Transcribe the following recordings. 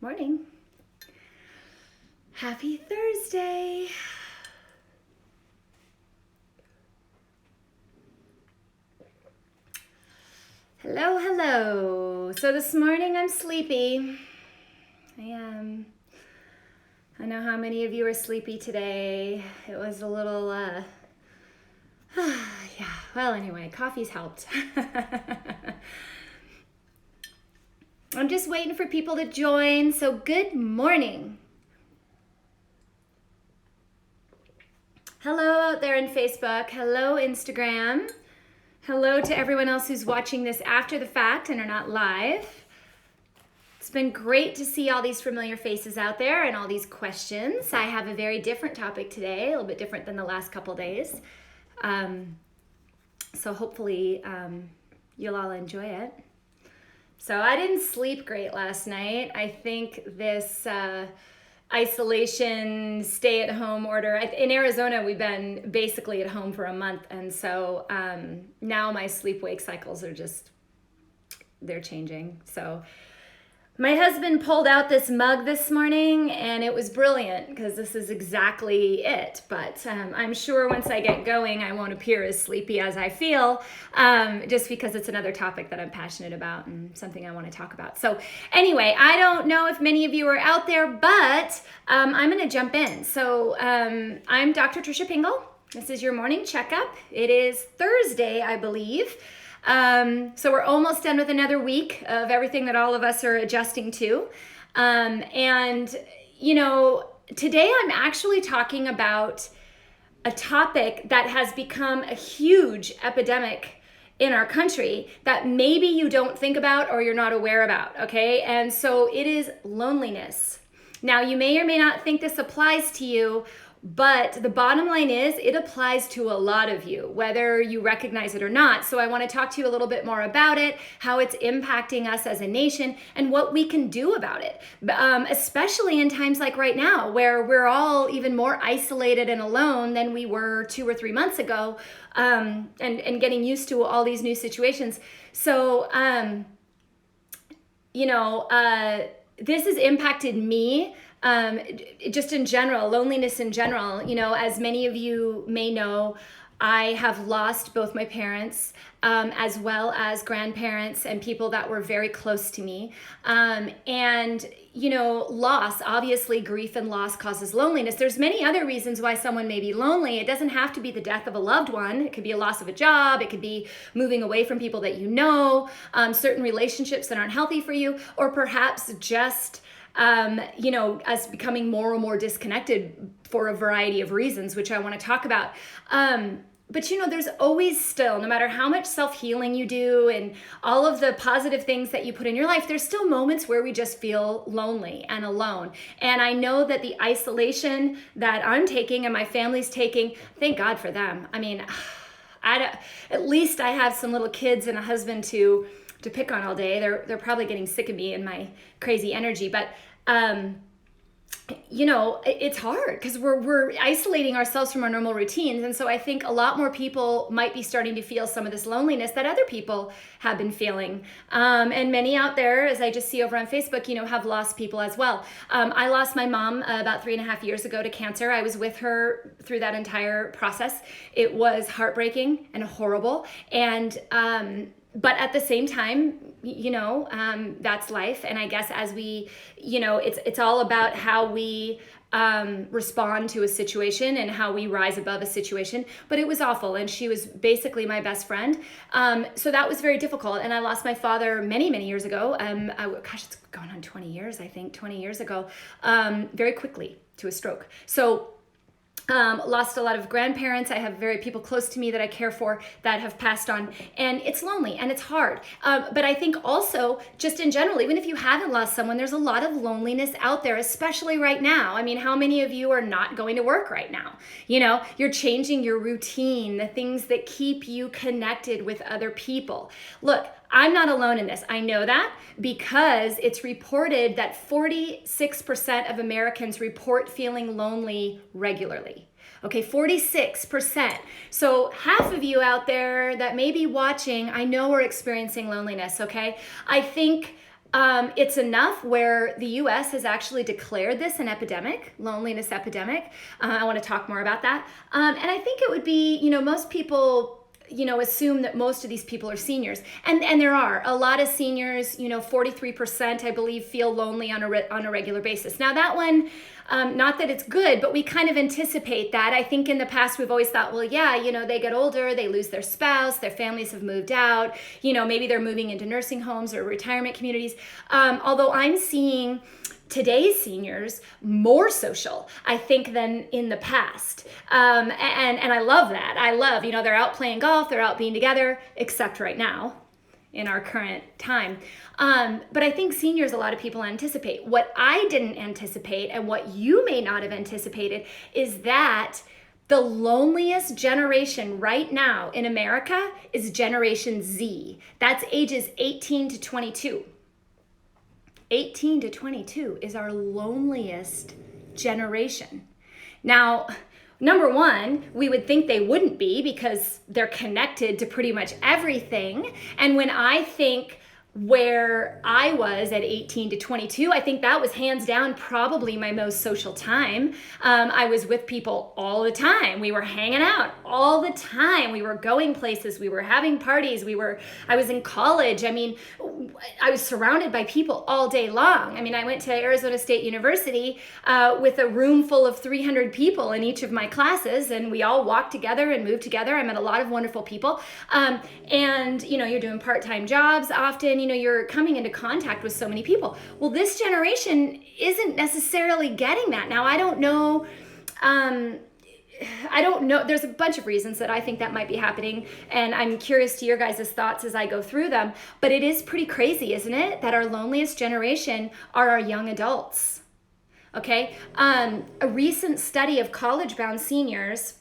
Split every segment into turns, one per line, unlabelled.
Morning. Happy Thursday. Hello, hello. So this morning I'm sleepy. I am. I know how many of you are sleepy today. It was a little, yeah. Well, anyway, coffee's helped. I'm just waiting for people to join, so good morning. Hello out there in Facebook. Hello, Instagram. Hello to everyone else who's watching this after the fact and are not live. It's been great to see all these familiar faces out there and all these questions. I have a very different topic today, a little bit different than the last couple days. So hopefully you'll all enjoy it. So I didn't sleep great last night. I think this isolation, stay-at-home order. In Arizona, we've been basically at home for a month. And so now my sleep-wake cycles are they're changing. So my husband pulled out this mug this morning and it was brilliant because this is exactly it. But I'm sure once I get going, I won't appear as sleepy as I feel just because it's another topic that I'm passionate about and something I want to talk about. So anyway, I don't know if many of you are out there, but I'm going to jump in. So I'm Dr. Tricia Pingel. This is your morning checkup. It is Thursday, I believe. So we're almost done with another week of everything that all of us are adjusting to. And, you know, today I'm actually talking about a topic that has become a huge epidemic in our country that maybe you don't think about or you're not aware about, okay? And so it is loneliness. Now, you may or may not think this applies to you, but the bottom line is it applies to a lot of you, whether you recognize it or not. So I want to talk to you a little bit more about it, how it's impacting us as a nation, and what we can do about it, especially in times like right now, where we're all even more isolated and alone than we were 2 or 3 months ago, and getting used to all these new situations. So, this has impacted me. Just in general, loneliness in general, you know, as many of you may know, I have lost both my parents, as well as grandparents and people that were very close to me. And, you know, loss, obviously grief and loss causes loneliness. There's many other reasons why someone may be lonely. It doesn't have to be the death of a loved one. It could be a loss of a job. It could be moving away from people that you know, certain relationships that aren't healthy for you, or perhaps just us becoming more and more disconnected for a variety of reasons, which I want to talk about. But you know, there's always still, no matter how much self-healing you do and all of the positive things that you put in your life, there's still moments where we just feel lonely and alone. And I know that the isolation that I'm taking and my family's taking, thank God for them. I mean, at least I have some little kids and a husband to pick on all day. They're probably getting sick of me and my crazy energy, but you know, it's hard because we're isolating ourselves from our normal routines. And so I think a lot more people might be starting to feel some of this loneliness that other people have been feeling. And many out there, as I just see over on Facebook, you know, have lost people as well. I lost my mom about 3.5 years ago to cancer. I was with her through that entire process. It was heartbreaking and horrible. And, but at the same time, you know, that's life. And I guess as we, you know, it's all about how we respond to a situation and how we rise above a situation. But it was awful. And she was basically my best friend. So that was very difficult. And I lost my father many, many years ago. It's going on 20 years, I think, 20 years ago, very quickly to a stroke. So lost a lot of grandparents. I have very people close to me that I care for that have passed on, and it's lonely and it's hard. But I think also just in general, even if you haven't lost someone, there's a lot of loneliness out there, especially right now. I mean, how many of you are not going to work right now? You know, you're changing your routine, the things that keep you connected with other people. Look, I'm not alone in this. I know that because it's reported that 46% of Americans report feeling lonely regularly. Okay, 46%. So half of you out there that may be watching, I know are experiencing loneliness, okay? I think It's enough where the US has actually declared this an epidemic, loneliness epidemic. I want to talk more about that. And I think it would be, most people, assume that most of these people are seniors. And there are a lot of seniors, 43%, I believe, feel lonely on a regular basis. Now that one, not that it's good, but we kind of anticipate that. I think in the past we've always thought, well, yeah, they get older, they lose their spouse, their families have moved out, maybe they're moving into nursing homes or retirement communities. Although I'm seeing today's seniors more social, I think, than in the past. And I love that. I love, they're out playing golf, they're out being together, except right now in our current time. But I think seniors, a lot of people anticipate. What I didn't anticipate, and what you may not have anticipated, is that the loneliest generation right now in America is Generation Z. That's ages 18 to 22. 18 to 22 is our loneliest generation. Now, number one, we would think they wouldn't be because they're connected to pretty much everything. And when I think where I was at 18 to 22, I think that was hands down probably my most social time. I was with people all the time. We were hanging out all the time. We were going places. We were having parties. I was in college. I was surrounded by people all day long. I went to Arizona State University with a room full of 300 people in each of my classes, and we all walked together and moved together. I met a lot of wonderful people. And you're doing part-time jobs often. You're coming into contact with so many people. Well, this generation isn't necessarily getting that. Now, I don't know. There's a bunch of reasons that I think that might be happening, and I'm curious to your guys' thoughts as I go through them. But it is pretty crazy, isn't it, that our loneliest generation are our young adults. Okay? A recent study of college-bound seniors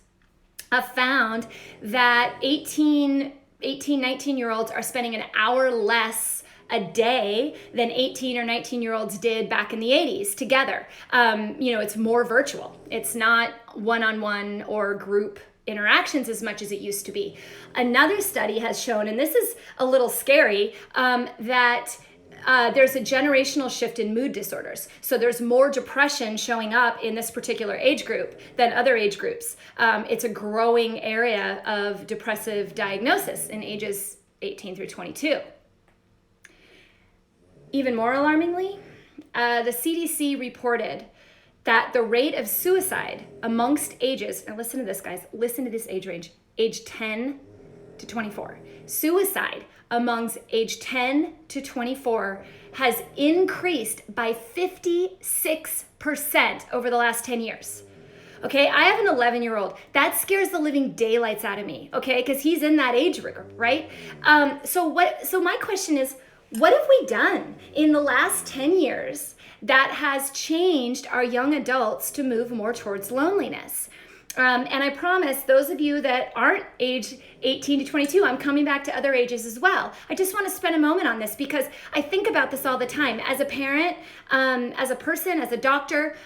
found that 19-year-olds are spending an hour less a day than 18 or 19-year-olds did back in the 80s together. It's more virtual. It's not one-on-one or group interactions as much as it used to be. Another study has shown, and this is a little scary, that there's a generational shift in mood disorders. So there's more depression showing up in this particular age group than other age groups. It's a growing area of depressive diagnosis in ages 18 through 22. Even more alarmingly, the CDC reported that the rate of suicide amongst ages, and listen to this, guys, listen to this age range, age 10 to 24. Suicide amongst age 10 to 24 has increased by 56% over the last 10 years. Okay, I have an 11-year-old. That scares the living daylights out of me, okay, because he's in that age group, right? So my question is, what have we done in the last 10 years that has changed our young adults to move more towards loneliness? And I promise those of you that aren't age 18 to 22, I'm coming back to other ages as well. I just want to spend a moment on this because I think about this all the time. As a parent, as a person, as a doctor,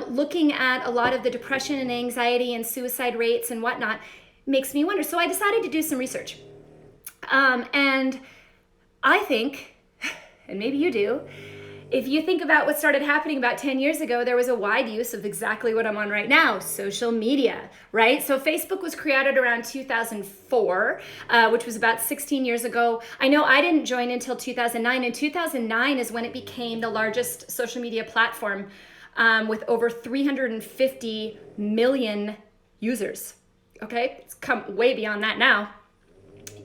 looking at a lot of the depression and anxiety and suicide rates and whatnot makes me wonder. So I decided to do some research. And I think, and maybe you do, if you think about what started happening about 10 years ago, there was a wide use of exactly what I'm on right now, social media, right? So Facebook was created around 2004, which was about 16 years ago. I know I didn't join until 2009, and 2009 is when it became the largest social media platform with over 350 million users, okay? It's come way beyond that now.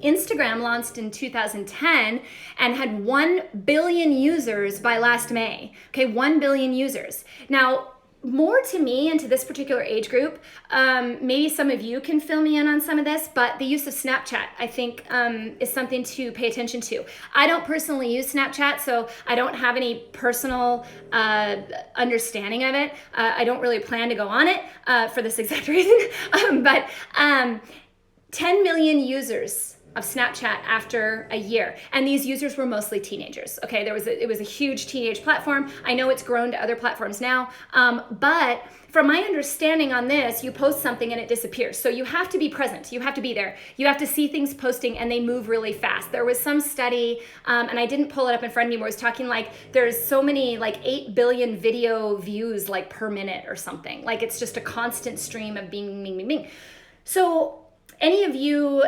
Instagram launched in 2010 and had 1 billion users by last May. Okay, 1 billion users. Now, more to me and to this particular age group, maybe some of you can fill me in on some of this, but the use of Snapchat, I think, is something to pay attention to. I don't personally use Snapchat, so I don't have any personal understanding of it. I don't really plan to go on it for this exact reason. But 10 million users of Snapchat after a year. And these users were mostly teenagers. Okay, it was a huge teenage platform. I know it's grown to other platforms now, but from my understanding on this, you post something and it disappears. So you have to be present. You have to be there. You have to see things posting and they move really fast. There was some study, and I didn't pull it up in front of me, where it was talking like there's so many, like 8 billion video views like per minute or something. Like it's just a constant stream of bing, bing, bing, bing. So any of you,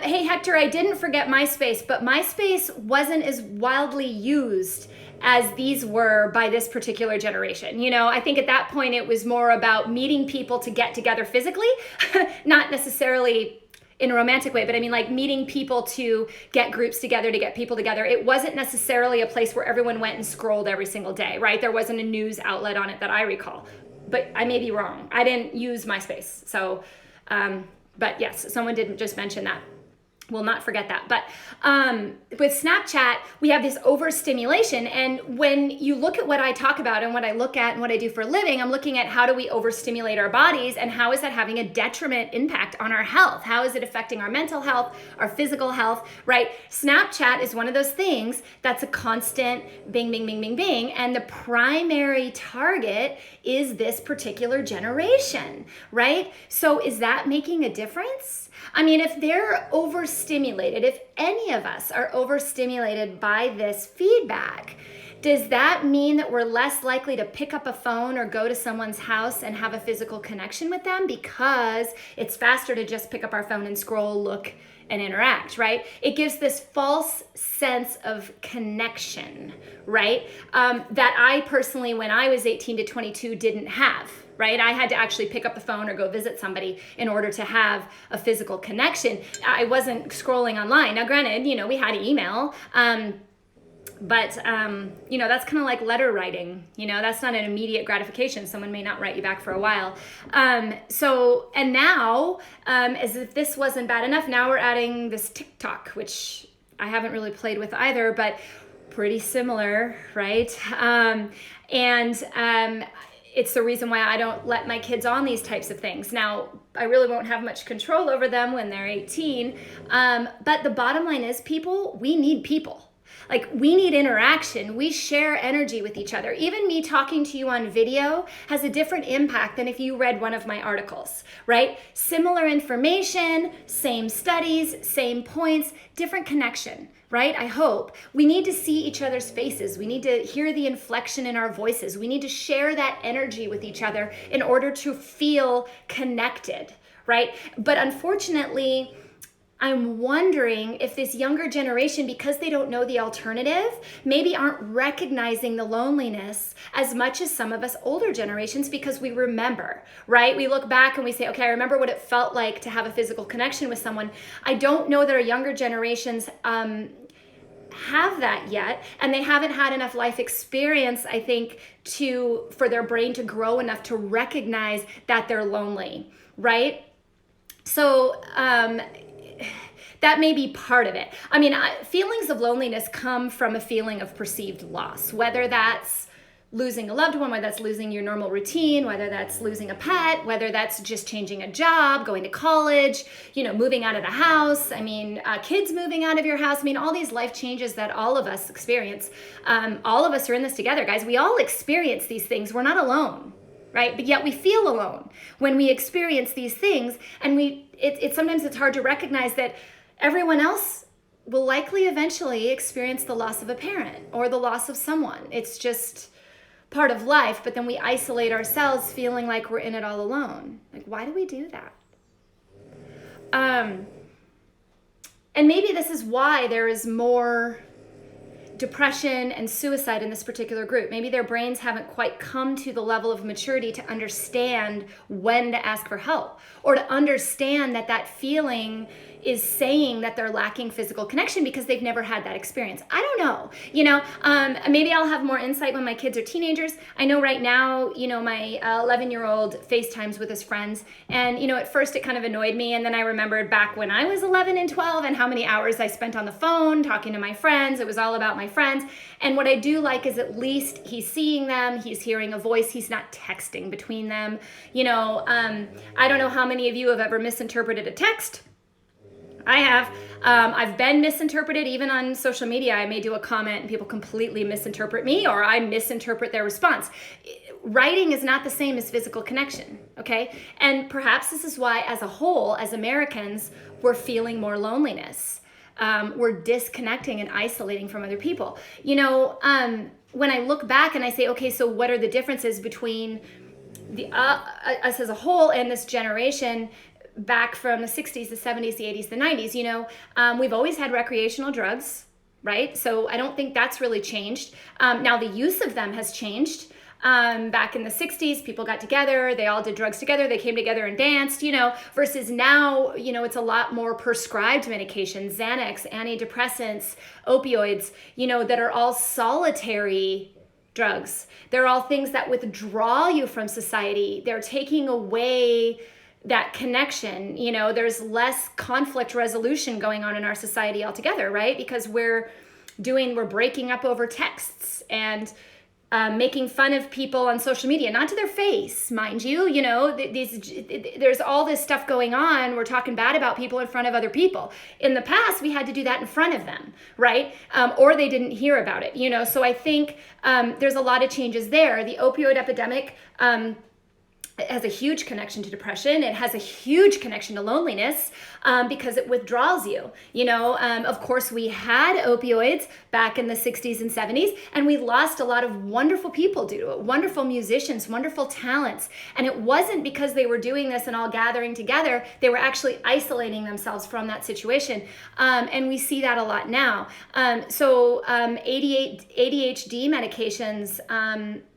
hey Hector, I didn't forget MySpace, but MySpace wasn't as wildly used as these were by this particular generation. You know, I think at that point it was more about meeting people to get together physically, not necessarily in a romantic way, but I mean like meeting people to get groups together, to get people together. It wasn't necessarily a place where everyone went and scrolled every single day, right? There wasn't a news outlet on it that I recall, but I may be wrong. I didn't use MySpace. So, but yes, someone didn't just mention that. We'll not forget that. But with Snapchat, we have this overstimulation. And when you look at what I talk about and what I look at and what I do for a living, I'm looking at how do we overstimulate our bodies and how is that having a detriment impact on our health? How is it affecting our mental health, our physical health, right? Snapchat is one of those things that's a constant bing, bing, bing, bing, bing. And the primary target is this particular generation, right? So is that making a difference? I mean, if they're overstimulated, if any of us are overstimulated by this feedback, does that mean that we're less likely to pick up a phone or go to someone's house and have a physical connection with them because it's faster to just pick up our phone and scroll, look, and interact, right? It gives this false sense of connection, right? That I personally, when I was 18 to 22, didn't have. Right? I had to actually pick up the phone or go visit somebody in order to have a physical connection. I wasn't scrolling online. Now, granted, you know, we had email, but, you know, that's kind of like letter writing. You know, that's not an immediate gratification. Someone may not write you back for a while. So, and now, as if this wasn't bad enough, now we're adding this TikTok, which I haven't really played with either, but pretty similar, right? It's the reason why I don't let my kids on these types of things. Now, I really won't have much control over them when they're 18. But the bottom line is we need people. Like we need interaction. We share energy with each other. Even me talking to you on video has a different impact than if you read one of my articles, right? Similar information, same studies, same points, different connection. Right? I hope. We need to see each other's faces. We need to hear the inflection in our voices. We need to share that energy with each other in order to feel connected, right? But unfortunately, I'm wondering if this younger generation, because they don't know the alternative, maybe aren't recognizing the loneliness as much as some of us older generations because we remember, right? We look back and we say, okay, I remember what it felt like to have a physical connection with someone. I don't know that our younger generations have that yet, and they haven't had enough life experience, I think, for their brain to grow enough to recognize that they're lonely, right? So that may be part of it. I mean, feelings of loneliness come from a feeling of perceived loss, whether that's losing a loved one, whether that's losing your normal routine, whether that's losing a pet, whether that's just changing a job, going to college, you know, moving out of the house. I mean, kids moving out of your house. I mean, all these life changes that all of us experience. All of us are in this together, guys. We all experience these things. We're not alone, right? But yet we feel alone when we experience these things. And sometimes it's hard to recognize that everyone else will likely eventually experience the loss of a parent or the loss of someone. It's just part of life, but then we isolate ourselves feeling like we're in it all alone. Like, why do we do that? And maybe this is why there is more depression and suicide in this particular group. Maybe their brains haven't quite come to the level of maturity to understand when to ask for help or to understand that feeling is saying that they're lacking physical connection because they've never had that experience. I don't know, maybe I'll have more insight when my kids are teenagers. I know right now, my 11-year-old FaceTimes with his friends, and, at first it kind of annoyed me, and then I remembered back when I was 11 and 12 and how many hours I spent on the phone talking to my friends. It was all about my friends, and what I do like is at least he's seeing them, he's hearing a voice, he's not texting between them. I don't know how many of you have ever misinterpreted a text. I have. I've been misinterpreted even on social media. I may do a comment and people completely misinterpret me, or I misinterpret their response. Writing is not the same as physical connection, okay? And perhaps this is why, as a whole, as Americans, we're feeling more loneliness. We're disconnecting and isolating from other people. You know, when I look back and I say, okay, so what are the differences between us as a whole and this generation back from the 60s, the 70s, the 80s, the 90s? You know, we've always had recreational drugs, right? So I don't think that's really changed. Now the use of them has changed. Back in the 60s, people got together, they all did drugs together, they came together and danced, you know, versus now, you know, it's a lot more prescribed medications, Xanax, antidepressants, opioids, you know, that are all solitary drugs. They're all things that withdraw you from society. They're taking away that connection. You know, there's less conflict resolution going on in our society altogether, right? Because we're breaking up over texts and making fun of people on social media, not to their face, mind you. You know, there's all this stuff going on. We're talking bad about people in front of other people. In the past, we had to do that in front of them, right? Or they didn't hear about it, you know? So I think there's a lot of changes there. The opioid epidemic, it has a huge connection to depression. It has a huge connection to loneliness because it withdraws you. You know, of course, we had opioids back in the 60s and 70s, and we lost a lot of wonderful people due to it, wonderful musicians, wonderful talents. And it wasn't because they were doing this and all gathering together. They were actually isolating themselves from that situation. And we see that a lot now. So ADHD medications,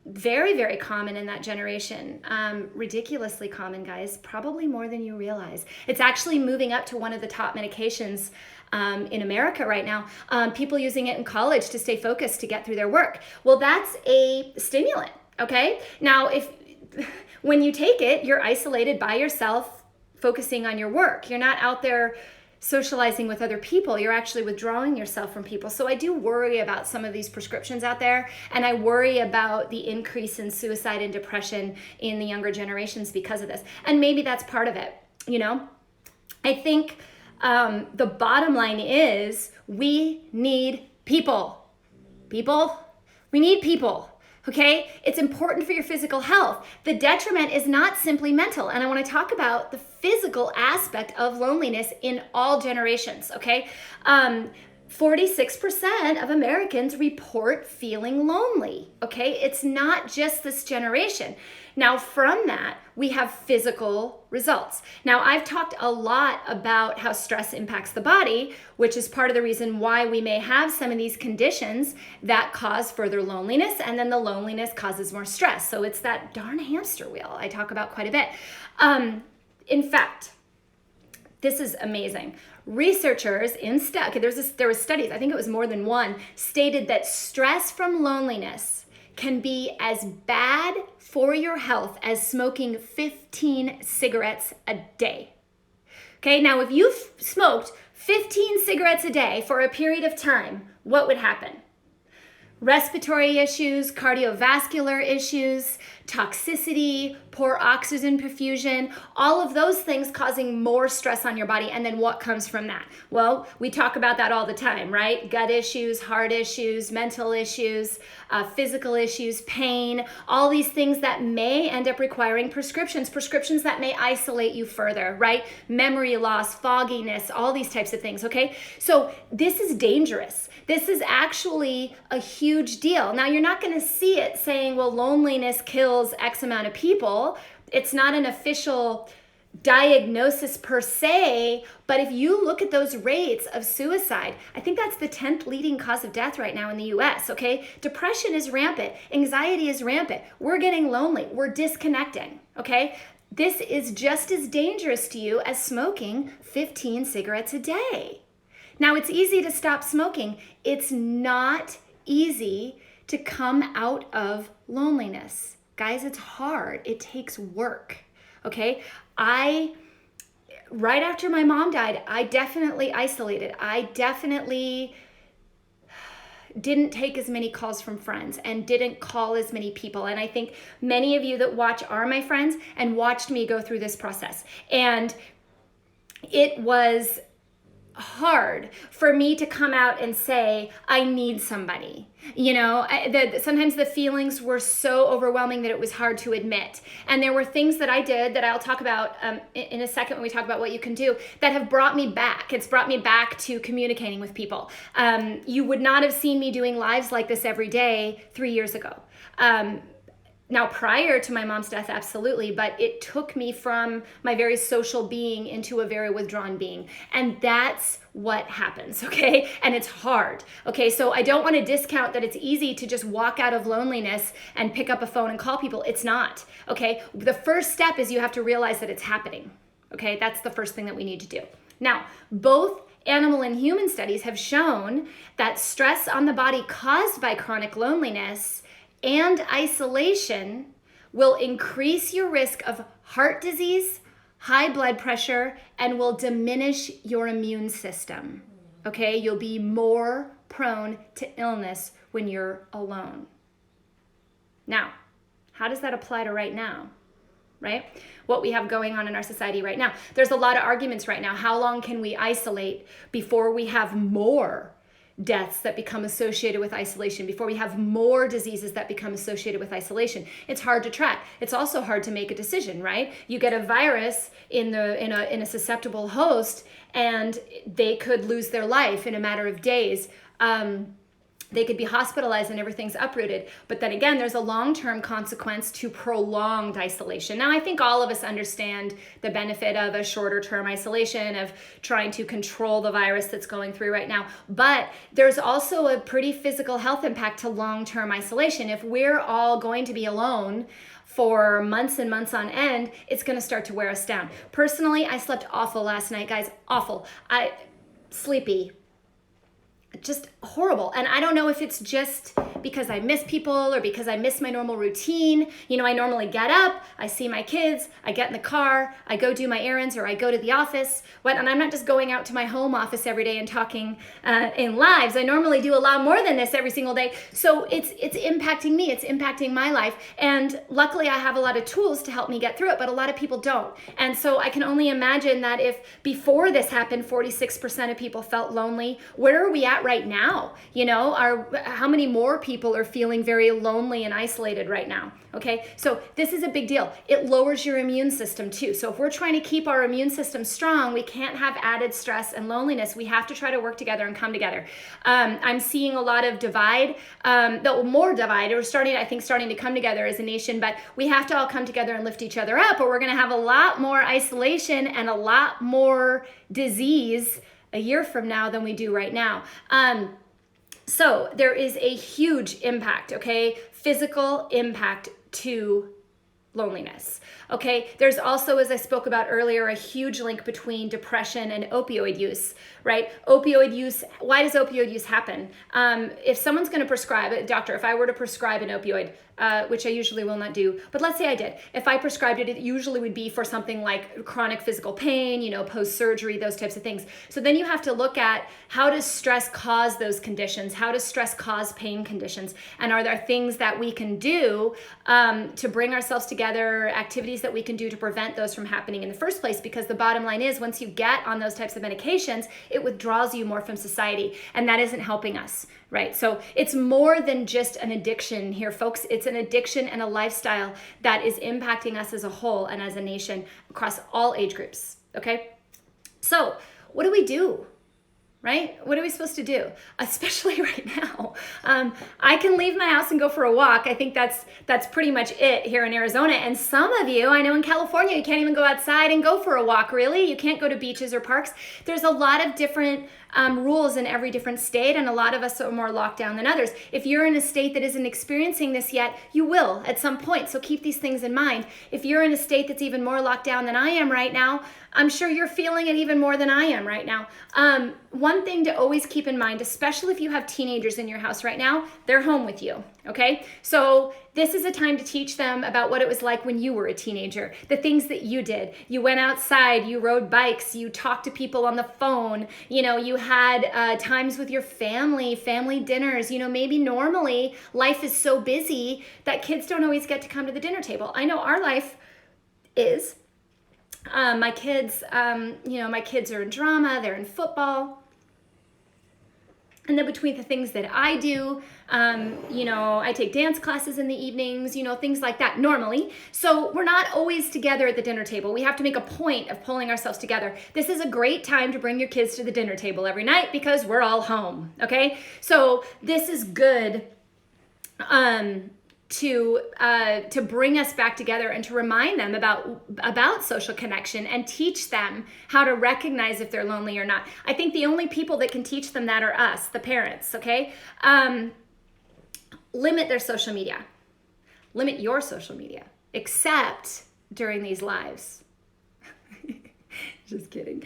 very, very common in that generation. Ridiculously common, guys, probably more than you realize. It's actually moving up to one of the top medications in America right now. People using it in college to stay focused to get through their work. Well, that's a stimulant, okay? Now, when you take it, you're isolated by yourself, focusing on your work. You're not out there socializing with other people. You're actually withdrawing yourself from people. So I do worry about some of these prescriptions out there, and I worry about the increase in suicide and depression in the younger generations because of this. And maybe that's part of it, you know? I think the bottom line is we need people. We need people. Okay, it's important for your physical health. The detriment is not simply mental. And I want to talk about the physical aspect of loneliness in all generations. Okay, 46% of Americans report feeling lonely. Okay, it's not just this generation. Now, from that, we have physical results. Now, I've talked a lot about how stress impacts the body, which is part of the reason why we may have some of these conditions that cause further loneliness, and then the loneliness causes more stress. So it's that darn hamster wheel I talk about quite a bit. In fact, this is amazing. Researchers there was studies, I think it was more than one, stated that stress from loneliness can be as bad for your health as smoking 15 cigarettes a day. Okay, now if you've smoked 15 cigarettes a day for a period of time, what would happen? Respiratory issues, cardiovascular issues, toxicity, poor oxygen perfusion, all of those things causing more stress on your body. And then what comes from that? Well, we talk about that all the time, right? Gut issues, heart issues, mental issues, physical issues, pain, all these things that may end up requiring prescriptions that may isolate you further, right? Memory loss, fogginess, all these types of things, okay? So this is dangerous. This is actually a huge deal. Now, you're not going to see it saying, well, loneliness kills X amount of people. It's not an official diagnosis per se, but if you look at those rates of suicide, I think that's the 10th leading cause of death right now in the US, okay? Depression is rampant. Anxiety is rampant. We're getting lonely. We're disconnecting, okay? This is just as dangerous to you as smoking 15 cigarettes a day. Now, it's easy to stop smoking. It's not easy to come out of loneliness. Guys, it's hard. It takes work, okay? Right after my mom died, I definitely isolated. I definitely didn't take as many calls from friends and didn't call as many people. And I think many of you that watch are my friends and watched me go through this process. And it was hard for me to come out and say, I need somebody. Sometimes the feelings were so overwhelming that it was hard to admit. And there were things that I did that I'll talk about in a second when we talk about what you can do that have brought me back. It's brought me back to communicating with people. You would not have seen me doing lives like this every day 3 years ago. Now, prior to my mom's death, absolutely, but it took me from my very social being into a very withdrawn being. And that's what happens, okay? And it's hard, okay? So I don't want to discount that it's easy to just walk out of loneliness and pick up a phone and call people. It's not, okay? The first step is you have to realize that it's happening, okay? That's the first thing that we need to do. Now, both animal and human studies have shown that stress on the body caused by chronic loneliness and isolation will increase your risk of heart disease, high blood pressure, and will diminish your immune system. Okay, you'll be more prone to illness when you're alone. Now, how does that apply to right now? Right? What we have going on in our society right now. There's a lot of arguments right now. How long can we isolate before we have more deaths that become associated with isolation, before we have more diseases that become associated with isolation? It's hard to track. It's also hard to make a decision, right? You get a virus in a susceptible host and they could lose their life in a matter of days. They could be hospitalized and everything's uprooted. But then again, there's a long-term consequence to prolonged isolation. Now, I think all of us understand the benefit of a shorter-term isolation, of trying to control the virus that's going through right now. But there's also a pretty physical health impact to long-term isolation. If we're all going to be alone for months and months on end, it's going to start to wear us down. Personally, I slept awful last night, guys. Awful. Sleepy. Just horrible. And I don't know if it's just because I miss people or because I miss my normal routine. I normally get up, I see my kids, I get in the car, I go do my errands, or I go to the office. And I'm not just going out to my home office every day and talking in lives. I normally do a lot more than this every single day. So it's impacting me. It's impacting my life. And luckily I have a lot of tools to help me get through it, but a lot of people don't. And so I can only imagine that if before this happened, 46% of people felt lonely, where are we at right now? How many more people are feeling very lonely and isolated right now? Okay, so this is a big deal. It lowers your immune system too. So if we're trying to keep our immune system strong, we can't have added stress and loneliness. We have to try to work together and come together. I'm seeing a lot of divide, more divide. We're starting to come together as a nation, but we have to all come together and lift each other up, or we're going to have a lot more isolation and a lot more disease a year from now than we do right now. So there is a huge impact, okay? Physical impact to loneliness. Okay, there's also, as I spoke about earlier, a huge link between depression and opioid use, right? Opioid use, why does opioid use happen? If someone's going to prescribe, a doctor, if I were to prescribe an opioid, which I usually will not do, but let's say I did. If I prescribed it, it usually would be for something like chronic physical pain, post-surgery, those types of things. So then you have to look at, how does stress cause those conditions? How does stress cause pain conditions? And are there things that we can do to bring ourselves together, activities that we can do to prevent those from happening in the first place? Because the bottom line is, once you get on those types of medications, it withdraws you more from society, and that isn't helping us, right? So it's more than just an addiction here, folks. It's an addiction and a lifestyle that is impacting us as a whole and as a nation across all age groups, okay? So what do we do? Right? What are we supposed to do? Especially right now. I can leave my house and go for a walk. I think that's pretty much it here in Arizona. And some of you, I know in California, you can't even go outside and go for a walk, really. You can't go to beaches or parks. There's a lot of different rules in every different state, and a lot of us are more locked down than others. If you're in a state that isn't experiencing this yet, you will at some point. So keep these things in mind. If you're in a state that's even more locked down than I am right now, I'm sure you're feeling it even more than I am right now. One thing to always keep in mind, especially if you have teenagers in your house right now, they're home with you, okay? So this is a time to teach them about what it was like when you were a teenager, the things that you did. You went outside, you rode bikes, you talked to people on the phone, you had times with your family dinners. Maybe normally life is so busy that kids don't always get to come to the dinner table. I know our life is. My kids, my kids are in drama, they're in football. And then between the things that I do, I take dance classes in the evenings, things like that normally. So we're not always together at the dinner table. We have to make a point of pulling ourselves together. This is a great time to bring your kids to the dinner table every night because we're all home, okay? So this is good to bring us back together and to remind them about social connection and teach them how to recognize if they're lonely or not. I think the only people that can teach them that are us, the parents, okay? Limit their social media. Limit your social media, except during these lives. Just kidding.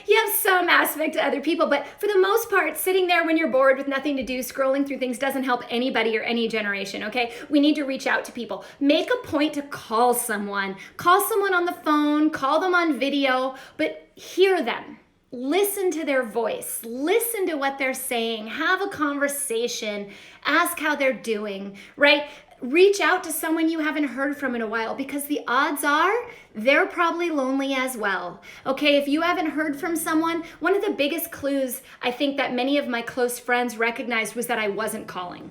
You have some aspect to other people, but for the most part, sitting there when you're bored with nothing to do, scrolling through things doesn't help anybody or any generation, okay? We need to reach out to people. Make a point to call someone on the phone, call them on video, but hear them. Listen to their voice, listen to what they're saying, have a conversation, ask how they're doing, right? Reach out to someone you haven't heard from in a while because the odds are they're probably lonely as well. Okay, if you haven't heard from someone, one of the biggest clues I think that many of my close friends recognized was that I wasn't calling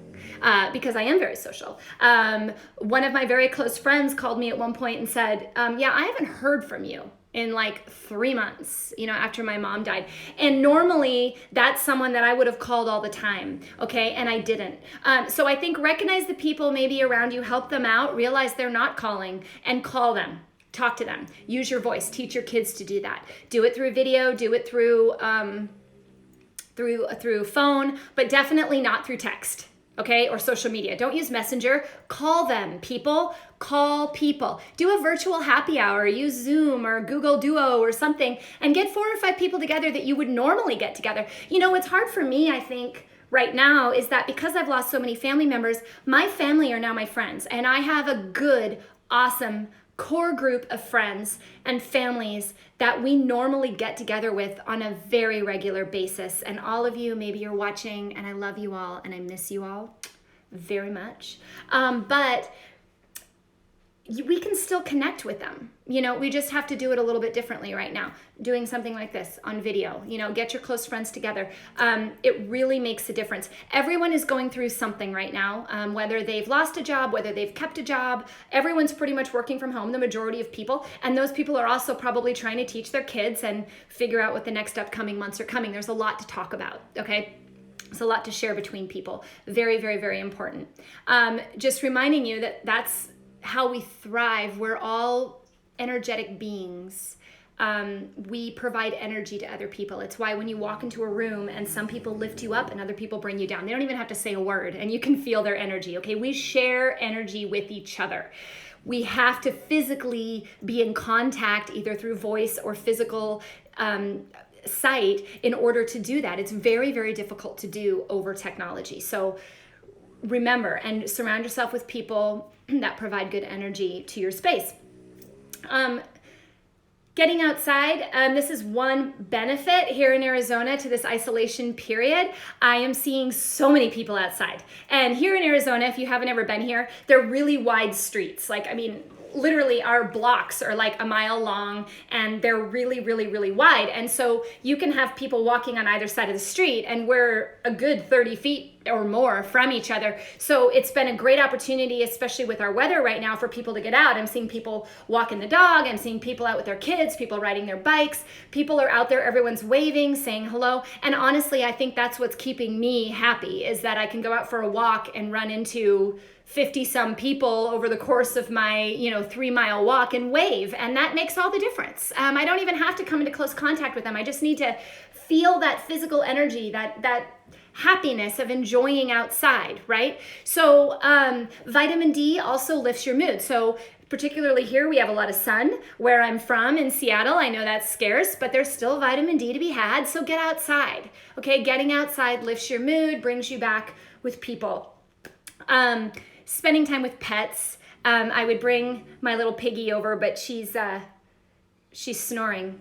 because I am very social. One of my very close friends called me at one point and said, yeah, I haven't heard from you in like 3 months, after my mom died. And normally that's someone that I would have called all the time, okay? And I didn't. So I think recognize the people maybe around you, help them out, realize they're not calling, and call them. Talk to them. Use your voice. Teach your kids to do that. Do it through video. Do it through phone, but definitely not through text. Okay, or social media. Don't use Messenger. Call them, people. Call people. Do a virtual happy hour. Use Zoom or Google Duo or something and get 4 or 5 people together that you would normally get together. What's hard for me, I think, right now is that because I've lost so many family members, my family are now my friends. And I have a good, awesome core group of friends and families that we normally get together with on a very regular basis. And all of you, maybe you're watching, and I love you all and I miss you all very much. But we can still connect with them. We just have to do it a little bit differently right now. Doing something like this on video, get your close friends together. It really makes a difference. Everyone is going through something right now, whether they've lost a job, whether they've kept a job. Everyone's pretty much working from home, the majority of people. And those people are also probably trying to teach their kids and figure out what the next upcoming months are coming. There's a lot to talk about, okay? It's a lot to share between people. Very, very, very important. Just reminding you that that's how we thrive. We're all energetic beings. We provide energy to other people. It's why when you walk into a room and some people lift you up and other people bring you down, they don't even have to say a word and you can feel their energy, okay? We share energy with each other. We have to physically be in contact either through voice or physical sight in order to do that. It's very, very difficult to do over technology. So remember and surround yourself with people that provide good energy to your space. Getting outside, this is one benefit here in Arizona to this isolation period. I am seeing so many people outside. And here in Arizona, if you haven't ever been here, they're really wide streets. Literally our blocks are like a mile long and they're really, really, really wide. And so you can have people walking on either side of the street and we're a good 30 feet or more from each other. So it's been a great opportunity, especially with our weather right now, for people to get out. I'm seeing people walking the dog. I'm seeing people out with their kids, people riding their bikes. People are out there, everyone's waving, saying hello. And honestly, I think that's what's keeping me happy is that I can go out for a walk and run into 50 some people over the course of my 3-mile walk and wave, and that makes all the difference. I don't even have to come into close contact with them. I just need to feel that physical energy, that happiness of enjoying outside, right? So vitamin D also lifts your mood. So particularly here, we have a lot of sun where I'm from in Seattle. I know that's scarce, but there's still vitamin D to be had. So get outside, okay? Getting outside lifts your mood, brings you back with people. Spending time with pets. I would bring my little piggy over, but she's snoring.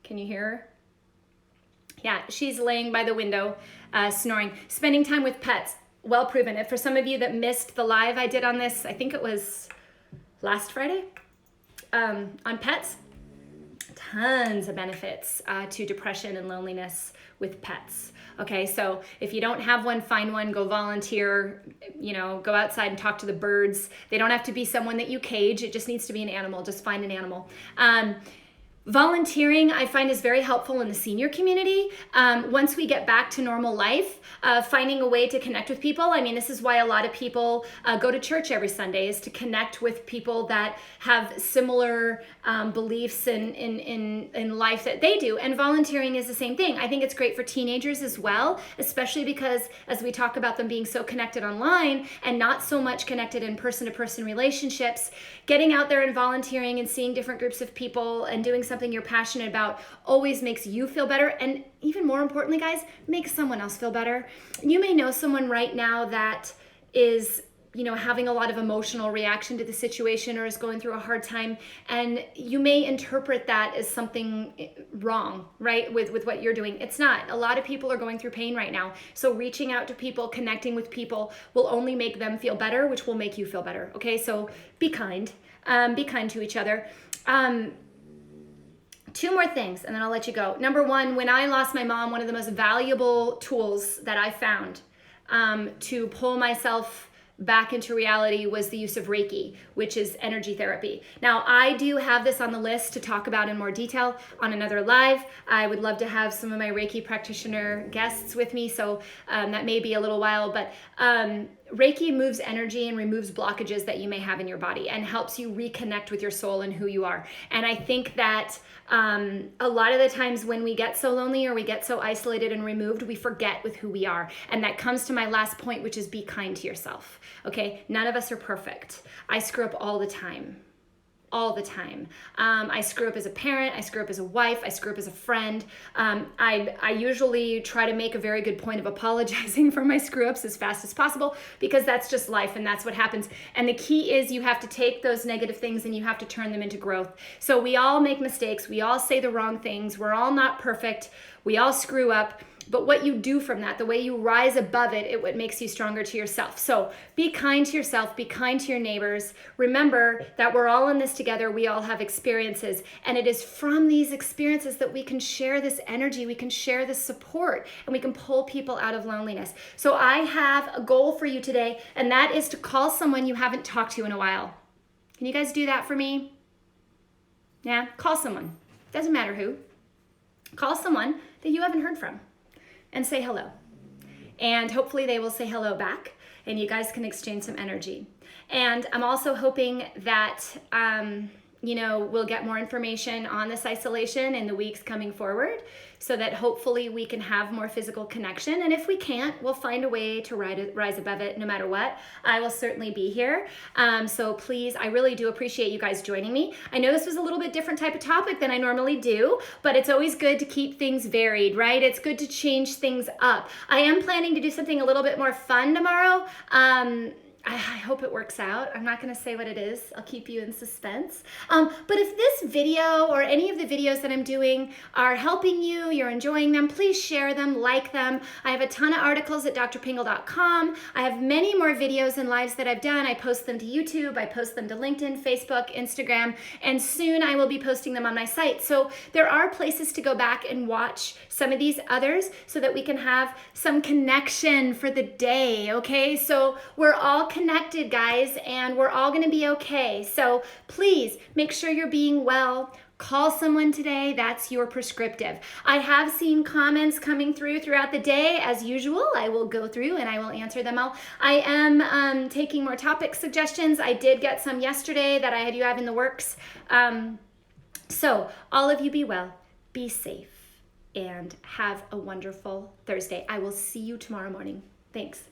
Can you hear her? Yeah, she's laying by the window, snoring. Spending time with pets, well proven. And for some of you that missed the live I did on this, I think it was last Friday, on pets. Tons of benefits to depression and loneliness with pets. Okay, so if you don't have one, find one, go volunteer, go outside and talk to the birds. They don't have to be someone that you cage. It just needs to be an animal. Just find an animal. Volunteering, I find, is very helpful in the senior community. Once we get back to normal life, finding a way to connect with people. I mean, this is why a lot of people go to church every Sunday, is to connect with people that have similar beliefs in life that they do. And volunteering is the same thing. I think it's great for teenagers as well, especially because as we talk about them being so connected online and not so much connected in person-to-person relationships, getting out there and volunteering and seeing different groups of people and doing something you're passionate about always makes you feel better. And even more importantly, guys, makes someone else feel better. You may know someone right now that is, having a lot of emotional reaction to the situation or is going through a hard time. And you may interpret that as something wrong, right? With what you're doing. It's not. A lot of people are going through pain right now. So reaching out to people, connecting with people will only make them feel better, which will make you feel better. Okay. So be kind to each other. Two more things, and then I'll let you go. Number one, when I lost my mom, one of the most valuable tools that I found to pull myself back into reality was the use of Reiki, which is energy therapy. Now, I do have this on the list to talk about in more detail on another live. I would love to have some of my Reiki practitioner guests with me, so that may be a little while, but Reiki moves energy and removes blockages that you may have in your body and helps you reconnect with your soul and who you are. And I think that a lot of the times when we get so lonely or we get so isolated and removed, we forget with who we are. And that comes to my last point, which is be kind to yourself. Okay, none of us are perfect. I screw up all the time. All the time. I screw up as a parent, I screw up as a wife, I screw up as a friend. I usually try to make a very good point of apologizing for my screw ups as fast as possible, because that's just life and that's what happens. And the key is you have to take those negative things and you have to turn them into growth. So we all make mistakes, we all say the wrong things, we're all not perfect, we all screw up. But what you do from that, the way you rise above it, what makes you stronger to yourself. So be kind to yourself, be kind to your neighbors. Remember that we're all in this together. We all have experiences. And it is from these experiences that we can share this energy, we can share this support, and we can pull people out of loneliness. So I have a goal for you today, and that is to call someone you haven't talked to in a while. Can you guys do that for me? Yeah, call someone. Doesn't matter who. Call someone that you haven't heard from and say hello. And hopefully they will say hello back and you guys can exchange some energy. And I'm also hoping that, we'll get more information on this isolation in the weeks coming forward so that hopefully we can have more physical connection. And if we can't, we'll find a way to rise above it no matter what. I will certainly be here. So please, I really do appreciate you guys joining me. I know this was a little bit different type of topic than I normally do, but it's always good to keep things varied, right? It's good to change things up. I am planning to do something a little bit more fun tomorrow. I hope it works out. I'm not going to say what it is. I'll keep you in suspense. But if this video or any of the videos that I'm doing are helping you, you're enjoying them, please share them, like them. I have a ton of articles at drpingel.com. I have many more videos and lives that I've done. I post them to YouTube. I post them to LinkedIn, Facebook, Instagram, and soon I will be posting them on my site. So there are places to go back and watch some of these others so that we can have some connection for the day, okay? So we're all connected, guys, and we're all going to be okay. So please make sure you're being well. Call someone today. That's your prescriptive. I have seen comments coming throughout the day. As usual, I will go through and I will answer them all. I am taking more topic suggestions. I did get some yesterday that you have in the works. So all of you be well, be safe, and have a wonderful Thursday. I will see you tomorrow morning. Thanks.